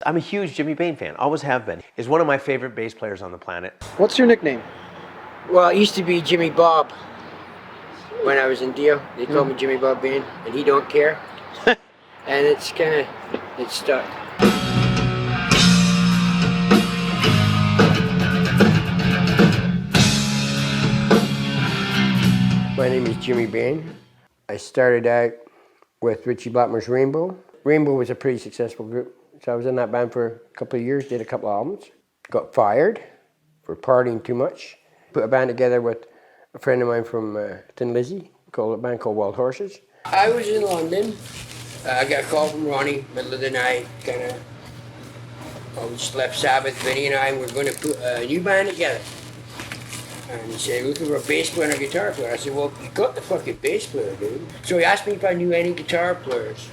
I'm a huge Jimmy Bain fan, always have been. He's one of my favorite bass players on the planet. What's your nickname? Well, it used to be Jimmy Bob when I was in Dio. They called me Jimmy Bob Bain, and he don't care. And it's stuck. My name is Jimmy Bain. I started out with Richie Blackmore's Rainbow. Rainbow was a pretty successful group. So I was in that band for a couple of years, did a couple of albums. Got fired for partying too much. Put a band together with a friend of mine from Tin Lizzy, called a band called Wild Horses. I was in London. I got a call from Ronnie, middle of the night, we just left Sabbath. Vinny and I were going to put a new band together. And he said, looking for a bass player and a guitar player. I said, well, you got the fucking bass player, dude. So he asked me if I knew any guitar players.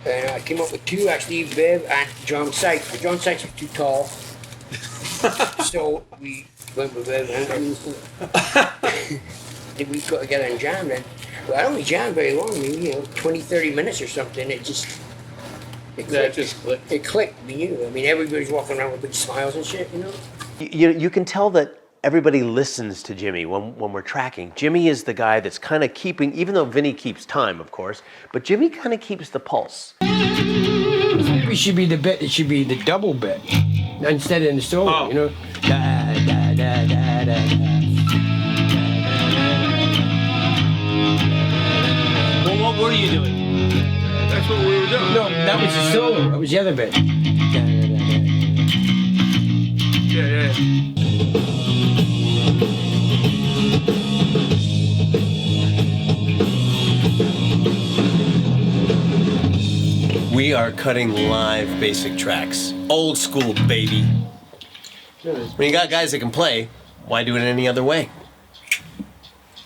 And I came up with two, actually, Viv and John Sykes. But John Sykes was too tall. So we went with Viv and we got together and jammed. And well, I only jammed very long, 20, 30 minutes or something. It clicked. That just clicked. It clicked, we knew. I mean, everybody's walking around with big smiles and shit, You can tell that everybody listens to Jimmy when we're tracking. Jimmy is the guy that's kind of keeping, even though Vinny keeps time, of course, but Jimmy kind of keeps the pulse. It should be the bit, it should be the double bit, instead of the solo, Da, da, da, da, da. Well, what were you doing? That's what we were doing. No, that was the solo, that was the other bit. Da, da, da, da. Yeah. We are cutting live basic tracks. Old school, baby. When you got guys that can play, why do it any other way?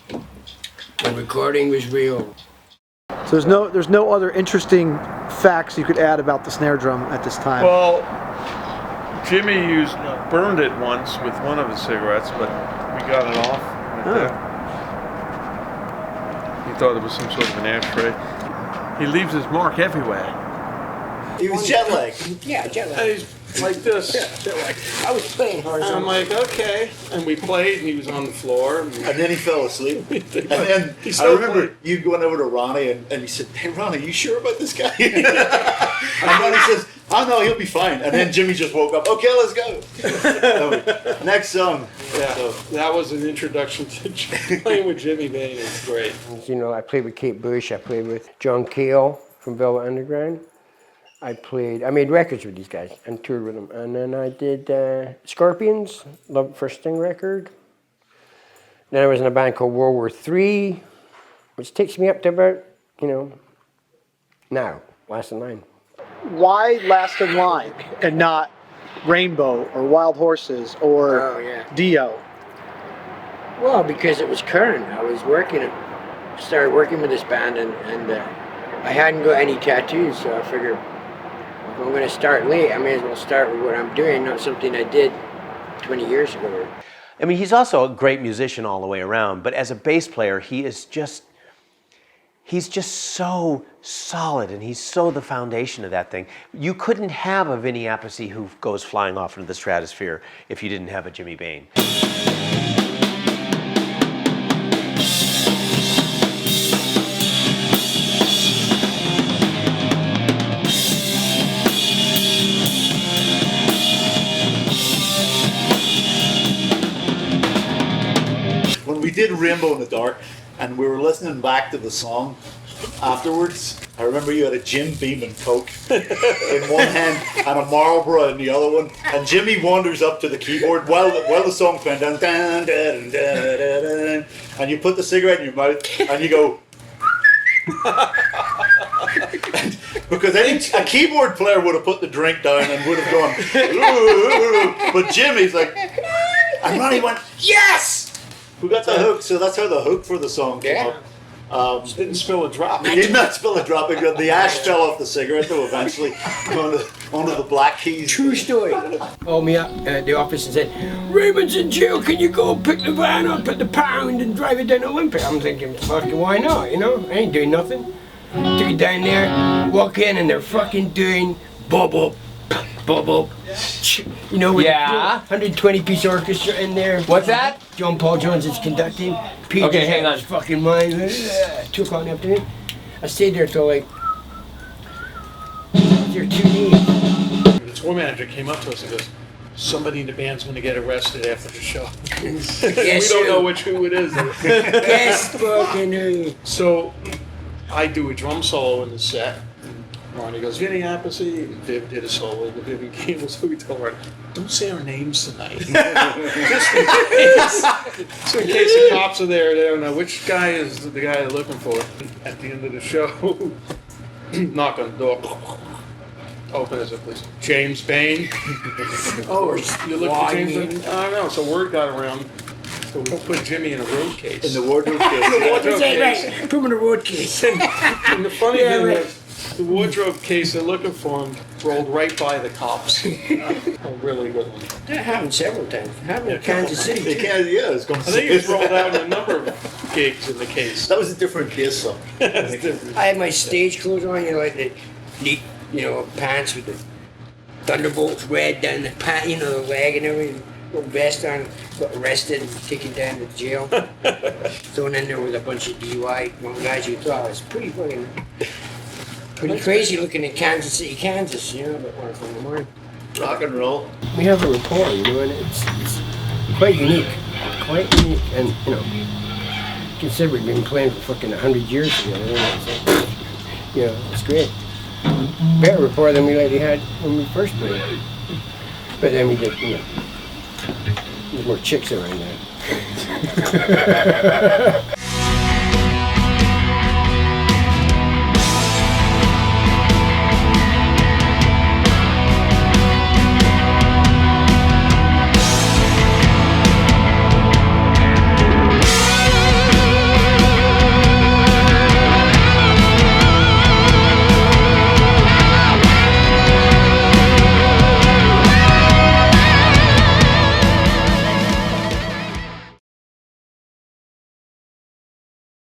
The recording was real. So there's no other interesting facts you could add about the snare drum at this time. Well, Jimmy burned it once with one of his cigarettes, but we got it off. He thought it was some sort of an ashtray. He leaves his mark everywhere. He was jet lagged. Yeah, jet lag. And he's like this. Yeah, jet lag. I was playing hard. And I'm like, okay. And we played, and he was on the floor. And then he fell asleep. And then He I still remember you going over to Ronnie and he said, "Hey Ronnie, you sure about this guy?" And Ronnie says, "Oh no, he'll be fine." And then Jimmy just woke up. Okay, let's go. So, next song. Yeah, So, that was an introduction to playing with Jimmy Bain. It's great. I played with Kate Bush, I played with John Cale from Velvet Underground. I made records with these guys and toured with them. And then I did Scorpions, Love at First Sting record. Then I was in a band called World War III, which takes me up to about, now, Last in Line. Why Last in Line and not Rainbow or Wild Horses or Dio? Well, because it was current. I was started working with this band and I hadn't got any tattoos, so I figured if I'm going to start late, I may as well start with what I'm doing, not something I did 20 years ago. I mean, he's also a great musician all the way around, but as a bass player, he's just so solid, and he's so the foundation of that thing. You couldn't have a Vinny Appice who goes flying off into the stratosphere if you didn't have a Jimmy Bain. when we did Rainbow in the Dark and we were listening back to the song afterwards, I remember you had a Jim Beam and Coke in one hand and a Marlboro in the other one, and Jimmy wanders up to the keyboard while the song's going down, dun, dun, dun, dun, dun, and you put the cigarette in your mouth and you go because a keyboard player would have put the drink down and would have gone but Jimmy's like, and Ronnie went, yes! We got the hook, so that's how the hook for the song came up. Just didn't spill a drop. He did not spill a drop. The ash fell off the cigarette, though, eventually onto the black keys. True story. Called me up at the office and said, Raymond's in jail, can you go pick the van up at the pound and drive it down to Olympic? I'm thinking, fucking why not, I ain't doing nothing. Took it down there, walk in and they're fucking doing bubble Bobo. You know, with Yeah. 120 piece orchestra in there. What's that? John Paul Jones is conducting. Pete Okay, just hang had on. his fucking mind. 2 o'clock in the afternoon. I stayed there till like. There 2 days. The tour manager came up to us and goes, somebody in the band's going to get arrested after the show. Yes, We don't know who it is. Yes, fucking who. So I do a drum solo in the set. Ronnie goes, Vinny Appice, and Viv did a solo, and Vivian came, so we told her, don't say our names tonight. Just in case. So in case the cops are there, they don't know which guy is the guy they're looking for. At the end of the show, knock on the door. Open as a police. James Bain. Oh, you look for James Bain? I don't know. So word got around. So we put Jimmy in a road case. In the wardrobe case. wardrobe case. Right, put him in a road case. And the funny Yeah, thing right. was, the wardrobe case they're looking for him rolled right by the cops. A really good one. That happened several times. It happened in Kansas City. They too. can't, yeah, it's going I think it's rolled out in a number of gigs in the case. That was a different case, though. I had my stage clothes on, you know, like the neat, you know, pants with the thunderbolts red down the pant, you know, the leg and everything. Little vest on, got arrested and taken down to jail. Thrown in there with a bunch of DUI guys you thought was pretty crazy looking in Kansas City, Kansas, you know, about 1 o'clock in the morning. Rock and roll. We have a rapport, you know, and it's quite unique. Quite unique, and, you know, consider we've been playing for fucking 100 years together, you know, so, you know, it's great. Better rapport than we likely had when we first played. But then we did, you know, there's more chicks around there.